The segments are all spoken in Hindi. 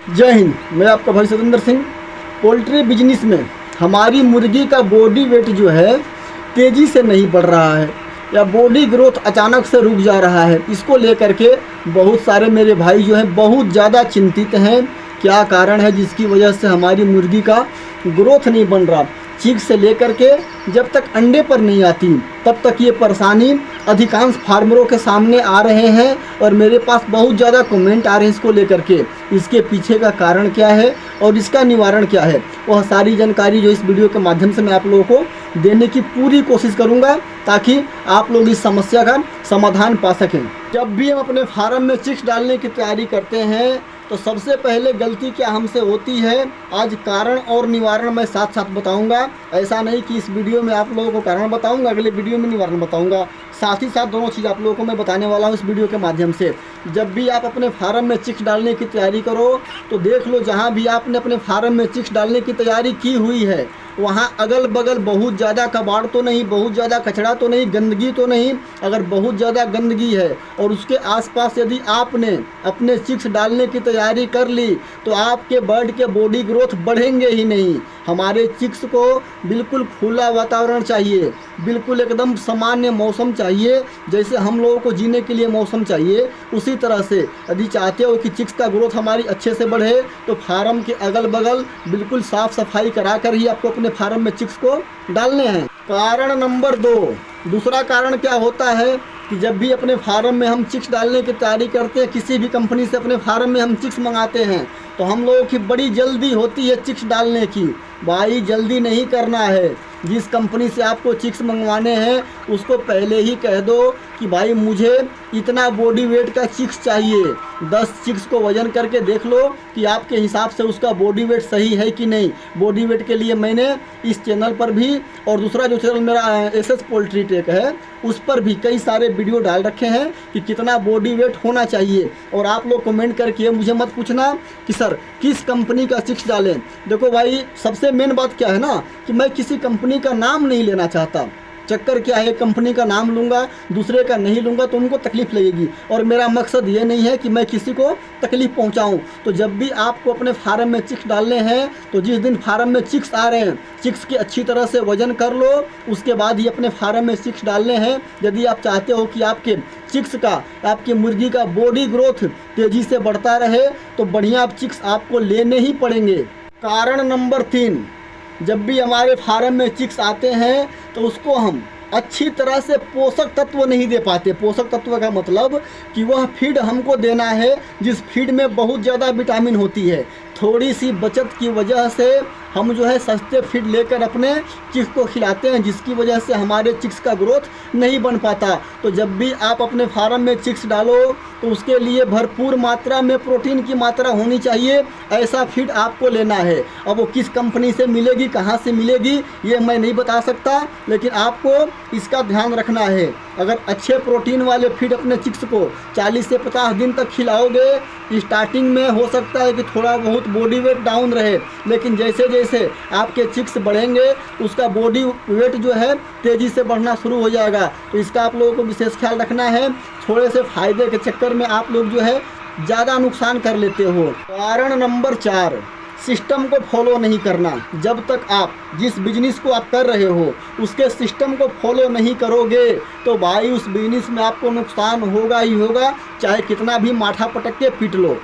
जय हिंद। मैं आपका भाई सतेंद्र सिंह। पोल्ट्री बिजनेस में हमारी मुर्गी का बॉडी वेट जो है तेज़ी से नहीं बढ़ रहा है या बॉडी ग्रोथ अचानक से रुक जा रहा है। इसको लेकर के बहुत सारे मेरे भाई जो हैं बहुत ज़्यादा चिंतित हैं। क्या कारण है जिसकी वजह से हमारी मुर्गी का ग्रोथ नहीं बन रहा। चीक से लेकर के जब तक अंडे पर नहीं आती तब तक ये परेशानी अधिकांश फार्मरों के सामने आ रहे हैं और मेरे पास बहुत ज़्यादा कमेंट आ रहे हैं इसको लेकर के। इसके पीछे का कारण क्या है और इसका निवारण क्या है, वह सारी जानकारी जो इस वीडियो के माध्यम से मैं आप लोगों को देने की पूरी कोशिश करूंगा ताकि आप लोग इस समस्या का समाधान पा सकें। जब भी हम अपने फार्म में चिक्स डालने की तैयारी करते हैं तो सबसे पहले गलती क्या हमसे होती है, आज कारण और निवारण मैं साथ साथ बताऊंगा। ऐसा नहीं कि इस वीडियो में आप लोगों को कारण बताऊंगा, अगले वीडियो में निवारण बताऊंगा। साथ ही साथ दोनों चीज़ आप लोगों को मैं बताने वाला हूं इस वीडियो के माध्यम से। जब भी आप अपने फार्म में चिक्स डालने की तैयारी करो तो देख लो जहां भी आपने अपने फार्म में चिक्स डालने की तैयारी की हुई है वहाँ अगल बगल बहुत ज़्यादा कबाड़ तो नहीं, बहुत ज़्यादा कचरा तो नहीं, गंदगी तो नहीं। अगर बहुत ज़्यादा गंदगी है और उसके आसपास यदि आपने अपने चिक्स डालने की तैयारी कर ली तो आपके बर्ड के बॉडी ग्रोथ बढ़ेंगे ही नहीं। हमारे चिक्स को बिल्कुल खुला वातावरण चाहिए, बिल्कुल एकदम सामान्य मौसम चाहिए। जैसे हम लोगों को जीने के लिए मौसम चाहिए उसी तरह से यदि चाहते हो कि चिक्स का ग्रोथ हमारी अच्छे से बढ़े तो फार्म के अगल बगल बिल्कुल साफ़ सफाई करा कर ही आपको अपने फार्म में चिक्स को डालने हैं। कारण नंबर 2, दूसरा कारण क्या होता है कि जब भी अपने फार्म में हम चिक्स डालने की तैयारी करते हैं, किसी भी कंपनी से अपने फार्म में हम चिक्स मंगाते हैं तो हम लोगों की बड़ी जल्दी होती है चिक्स डालने की। भाई जल्दी नहीं करना है। जिस कंपनी से आपको चिक्स मंगवाने हैं उसको पहले ही कह दो कि भाई मुझे इतना बॉडी वेट का चिक्स चाहिए। 10 चिक्स को वजन करके देख लो कि आपके हिसाब से उसका बॉडी वेट सही है कि नहीं। बॉडी वेट के लिए मैंने इस चैनल पर भी और दूसरा जो चैनल मेरा एसएस पोल्ट्री टेक है उस पर भी कई सारे वीडियो डाल रखे हैं कि कितना बॉडी वेट होना चाहिए। और आप लोग कमेंट करके मुझे मत पूछना कि सर किस कंपनी का चिक्स डालें। देखो भाई सबसे मेन बात क्या है ना कि मैं किसी कंपनी का नाम नहीं लेना चाहता। चक्कर क्या है, कंपनी का नाम लूँगा दूसरे का नहीं लूँगा तो उनको तकलीफ़ लगेगी और मेरा मकसद ये नहीं है कि मैं किसी को तकलीफ़ पहुँचाऊँ। तो जब भी आपको अपने फार्म में चिक्स डालने हैं तो जिस दिन फार्म में चिक्स आ रहे हैं चिक्स की अच्छी तरह से वजन कर लो, उसके बाद ही अपने फार्म में चिक्स डालने हैं। यदि आप चाहते हो कि आपके चिक्स का, आपकी मुर्गी का बॉडी ग्रोथ तेज़ी से बढ़ता रहे तो बढ़िया चिक्स आपको लेने ही पड़ेंगे। कारण नंबर 3, जब भी हमारे फार्म में चिक्स आते हैं तो उसको हम अच्छी तरह से पोषक तत्व नहीं दे पाते। पोषक तत्व का मतलब कि वह फीड हमको देना है जिस फीड में बहुत ज़्यादा विटामिन होती है। थोड़ी सी बचत की वजह से हम जो है सस्ते फीड लेकर अपने चिक्स को खिलाते हैं जिसकी वजह से हमारे चिक्स का ग्रोथ नहीं बन पाता। तो जब भी आप अपने फार्म में चिक्स डालो तो उसके लिए भरपूर मात्रा में प्रोटीन की मात्रा होनी चाहिए। ऐसा फीड आपको लेना है। अब वो किस कंपनी से मिलेगी, कहाँ से मिलेगी ये मैं नहीं बता सकता, लेकिन आपको इसका ध्यान रखना है। अगर अच्छे प्रोटीन वाले फीड अपने चिक्स को 40 से 50 दिन तक खिलाओगे, स्टार्टिंग में हो सकता है कि थोड़ा बहुत बॉडी वेट डाउन रहे, लेकिन जैसे जैसे आपके चिक्स बढ़ेंगे उसका बॉडी वेट जो है तेज़ी से बढ़ना शुरू हो जाएगा। तो इसका आप लोगों को विशेष ख्याल रखना है। थोड़े से फ़ायदे के चक्कर में आप लोग जो है ज़्यादा नुकसान कर लेते हो। कारण नंबर 4, सिस्टम को फॉलो नहीं करना। जब तक आप जिस बिजनेस को आप कर रहे हो उसके सिस्टम को फॉलो नहीं करोगे तो भाई उस बिजनेस में आपको नुकसान होगा ही होगा, चाहे कितना भी माथा पटक के पीट लो।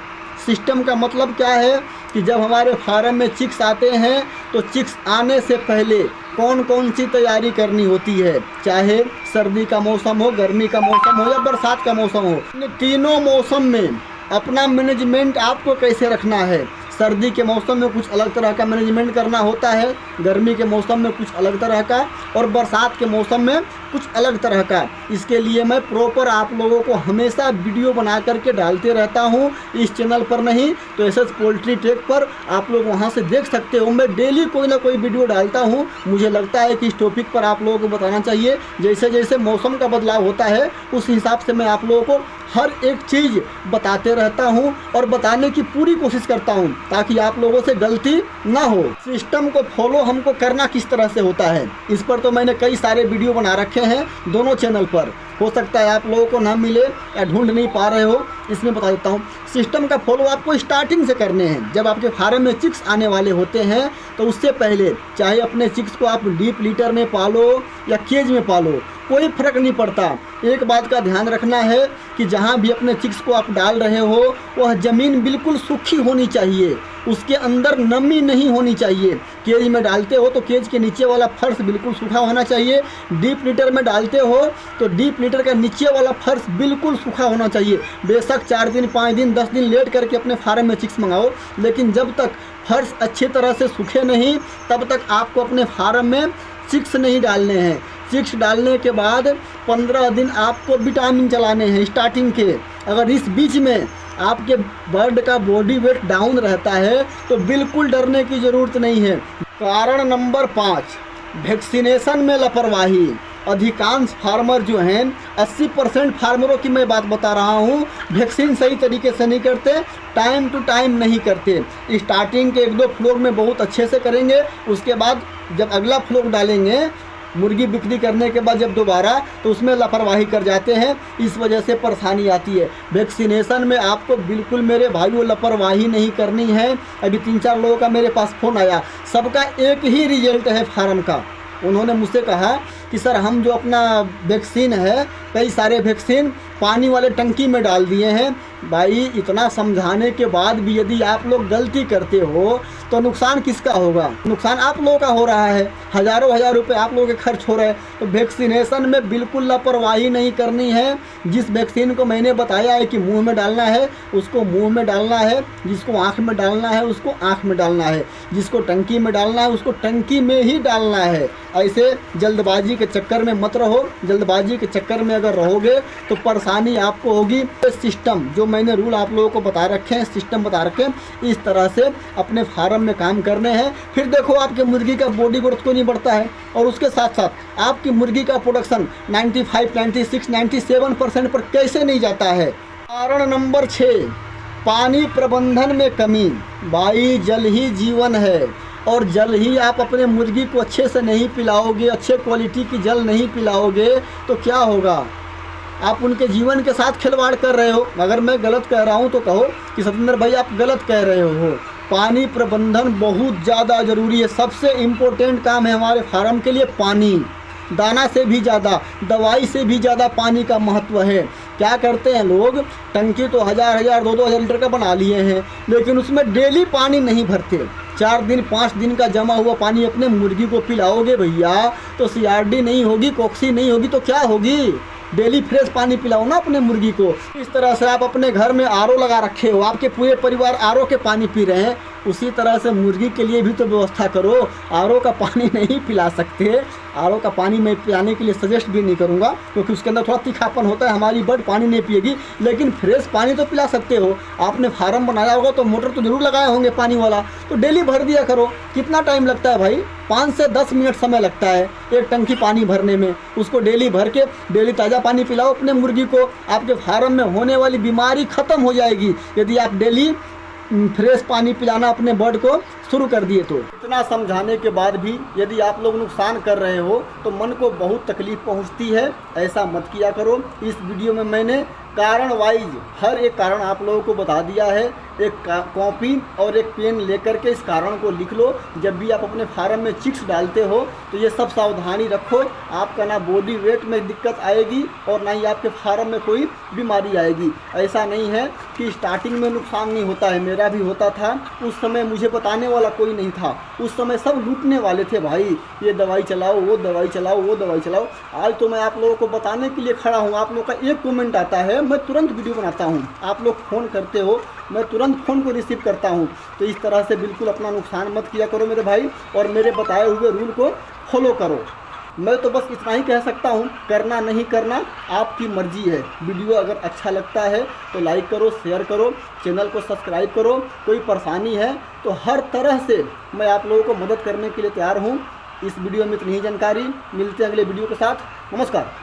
सिस्टम का मतलब क्या है कि जब हमारे फार्म में चिक्स आते हैं तो चिक्स आने से पहले कौन कौन सी तैयारी करनी होती है, चाहे सर्दी का मौसम हो, गर्मी का मौसम हो या बरसात का मौसम हो। इन तीनों मौसम में अपना मैनेजमेंट आपको कैसे रखना है। सर्दी के मौसम में कुछ अलग तरह का मैनेजमेंट करना होता है, गर्मी के मौसम में कुछ अलग तरह का और बरसात के मौसम में कुछ अलग तरह का। इसके लिए मैं प्रॉपर आप लोगों को हमेशा वीडियो बना करके डालते रहता हूं। इस चैनल पर नहीं तो एसएस पोल्ट्री टेक पर आप लोग वहां से देख सकते हो। मैं डेली कोई ना कोई वीडियो डालता हूं। मुझे लगता है कि इस टॉपिक पर आप लोगों को बताना चाहिए। जैसे जैसे मौसम का बदलाव होता है उस हिसाब से मैं आप लोगों को हर एक चीज़ बताते रहता हूं और बताने की पूरी कोशिश करता हूं ताकि आप लोगों से गलती ना हो। सिस्टम को फॉलो हमको करना किस तरह से होता है इस पर तो मैंने कई सारे वीडियो बना रखे हैं दोनों चैनल पर। हो सकता है आप लोगों को ना मिले या ढूंढ नहीं पा रहे हो, इसमें बता देता हूँ। सिस्टम का फॉलो आपको स्टार्टिंग से करने हैं। जब आपके फार्म में चिक्स आने वाले होते हैं तो उससे पहले चाहे अपने चिक्स को आप डीप लीटर में पालो या केज में पालो, कोई फ़र्क नहीं पड़ता। एक बात का ध्यान रखना है कि जहाँ भी अपने चिक्स को आप डाल रहे हो वह ज़मीन बिल्कुल सूखी होनी चाहिए, उसके अंदर नमी नहीं होनी चाहिए। केज में डालते हो तो केज के नीचे वाला फर्श बिल्कुल सूखा होना चाहिए। डीप लीटर में डालते हो तो डीप लीटर का नीचे वाला फर्श बिल्कुल सूखा होना चाहिए। बेशक 4 दिन 5 दिन 10 दिन लेट करके अपने फार्म में चिक्स मंगाओ, लेकिन जब तक फर्श अच्छी तरह से सूखे नहीं तब तक आपको अपने फार्म में चिक्स नहीं डालने हैं। चिक्स डालने के बाद 15 दिन आपको विटामिन चलाने हैं स्टार्टिंग के। अगर इस बीच में आपके बर्ड का बॉडी वेट डाउन रहता है तो बिल्कुल डरने की ज़रूरत नहीं है। कारण नंबर 5, वैक्सीनेशन में लापरवाही। अधिकांश फार्मर जो हैं 80% फार्मरों की मैं बात बता रहा हूँ, वैक्सीन सही तरीके से नहीं करते, टाइम टू टाइम नहीं करते। स्टार्टिंग के 1-2 फ्लोर में बहुत अच्छे से करेंगे, उसके बाद जब अगला फ्लोर डालेंगे मुर्गी बिक्री करने के बाद जब दोबारा, तो उसमें लापरवाही कर जाते हैं। इस वजह से परेशानी आती है। वैक्सीनेशन में आपको बिल्कुल मेरे भाइयों लापरवाही नहीं करनी है। अभी 3-4 लोगों का मेरे पास फ़ोन आया, सबका एक ही रिजल्ट है फार्म का। उन्होंने मुझसे कहा कि सर हम जो अपना वैक्सीन है, कई सारे वैक्सीन पानी वाले टंकी में डाल दिए हैं। भाई इतना समझाने के बाद भी यदि आप लोग गलती करते हो तो नुकसान किसका होगा? नुकसान आप लोगों का हो रहा है। हज़ारों हज़ार रुपए आप लोगों के खर्च हो रहे हैं। तो वैक्सीनेशन में बिल्कुल लापरवाही नहीं करनी है। जिस वैक्सीन को मैंने बताया है कि मुंह में डालना है उसको मुंह में डालना है, जिसको आँख में डालना है उसको आँख में डालना है, जिसको टंकी में डालना है उसको टंकी में ही डालना है। ऐसे जल्दबाजी के चक्कर में मत रहो। जल्दबाजी के चक्कर में अगर रहोगे तो परेशानी आपको होगी। सिस्टम जो मैंने रूल आप लोगों को बता रखे हैं, सिस्टम बता रखे हैं, इस तरह से अपने फार्म में काम करने हैं। फिर देखो आपके मुर्गी का बॉडी ग्रोथ को नहीं बढ़ता है और उसके साथ साथ आपकी मुर्गी का प्रोडक्शन 95, 96, 97% पर कैसे नहीं जाता है। कारण नंबर 6, पानी प्रबंधन में कमी। भाई जल ही जीवन है और जल ही आप अपने मुर्गी को अच्छे से नहीं पिलाओगे, अच्छे क्वालिटी की जल नहीं पिलाओगे तो क्या होगा? आप उनके जीवन के साथ खिलवाड़ कर रहे हो। अगर मैं गलत कह रहा हूँ तो कहो कि सतेंद्र भाई आप गलत कह रहे हो। पानी प्रबंधन बहुत ज़्यादा ज़रूरी है। सबसे इम्पोर्टेंट काम है हमारे फार्म के लिए पानी। दाना से भी ज़्यादा, दवाई से भी ज़्यादा पानी का महत्व है। क्या करते हैं लोग, टंकी तो 1000, 2-2 लीटर का बना लिए हैं, लेकिन उसमें डेली पानी नहीं भरते। 4 दिन 5 दिन का जमा हुआ पानी अपने मुर्गी को पिलाओगे भैया तो CRD नहीं होगी, कॉक्सी नहीं होगी तो क्या होगी? डेली फ्रेश पानी पिलाओ ना अपने मुर्गी को। इस तरह से आप अपने घर में RO लगा रखे हो, आपके पूरे परिवार RO के पानी पी रहे हैं, उसी तरह से मुर्गी के लिए भी तो व्यवस्था करो। RO का पानी नहीं पिला सकते। RO का पानी मैं पिलाने के लिए सजेस्ट भी नहीं करूँगा क्योंकि उसके अंदर थोड़ा तीखापन होता है, हमारी बर्ड पानी नहीं पिएगी। लेकिन फ्रेश पानी तो पिला सकते हो। आपने फार्म बनाया होगा तो मोटर तो जरूर लगाए होंगे पानी वाला, तो डेली भर दिया करो। कितना टाइम लगता है भाई? 5 से 10 मिनट समय लगता है एक टंकी पानी भरने में। उसको डेली भर के डेली ताज़ा पानी पिलाओ अपने मुर्गी को। आपके फार्म में होने वाली बीमारी ख़त्म हो जाएगी यदि आप डेली फ्रेश पानी पिलाना अपने बर्ड को शुरू कर दिए तो। इतना समझाने के बाद भी यदि आप लोग नुकसान कर रहे हो तो मन को बहुत तकलीफ़ पहुंचती है। ऐसा मत किया करो। इस वीडियो में मैंने कारण वाइज हर एक कारण आप लोगों को बता दिया है। एक कॉपी और एक पेन लेकर के इस कारण को लिख लो। जब भी आप अपने फार्म में चिक्स डालते हो तो ये सब सावधानी रखो। आपका ना बॉडी वेट में दिक्कत आएगी और ना ही आपके फार्म में कोई बीमारी आएगी। ऐसा नहीं है कि स्टार्टिंग में नुकसान नहीं होता है, मेरा भी होता था। उस समय मुझे बताने वाला कोई नहीं था। उस समय सब लूटने वाले थे भाई, ये दवाई चलाओ, वो दवाई चलाओ, वो दवाई चलाओ। आज तो मैं आप लोगों को बताने के लिए खड़ा हूँ। आप लोग का एक कमेंट आता है, मैं तुरंत वीडियो बनाता हूँ। आप लोग फ़ोन करते हो, मैं तुरंत फ़ोन को रिसीव करता हूँ। तो इस तरह से बिल्कुल अपना नुकसान मत किया करो मेरे भाई, और मेरे बताए हुए रूल को फॉलो करो। मैं तो बस इतना ही कह सकता हूँ, करना नहीं करना आपकी मर्जी है। वीडियो अगर अच्छा लगता है तो लाइक करो, शेयर करो, चैनल को सब्सक्राइब करो। कोई परेशानी है तो हर तरह से मैं आप लोगों को मदद करने के लिए तैयार हूँ। इस वीडियो में इतनी ही जानकारी। मिलते हैं अगले वीडियो के साथ। नमस्कार।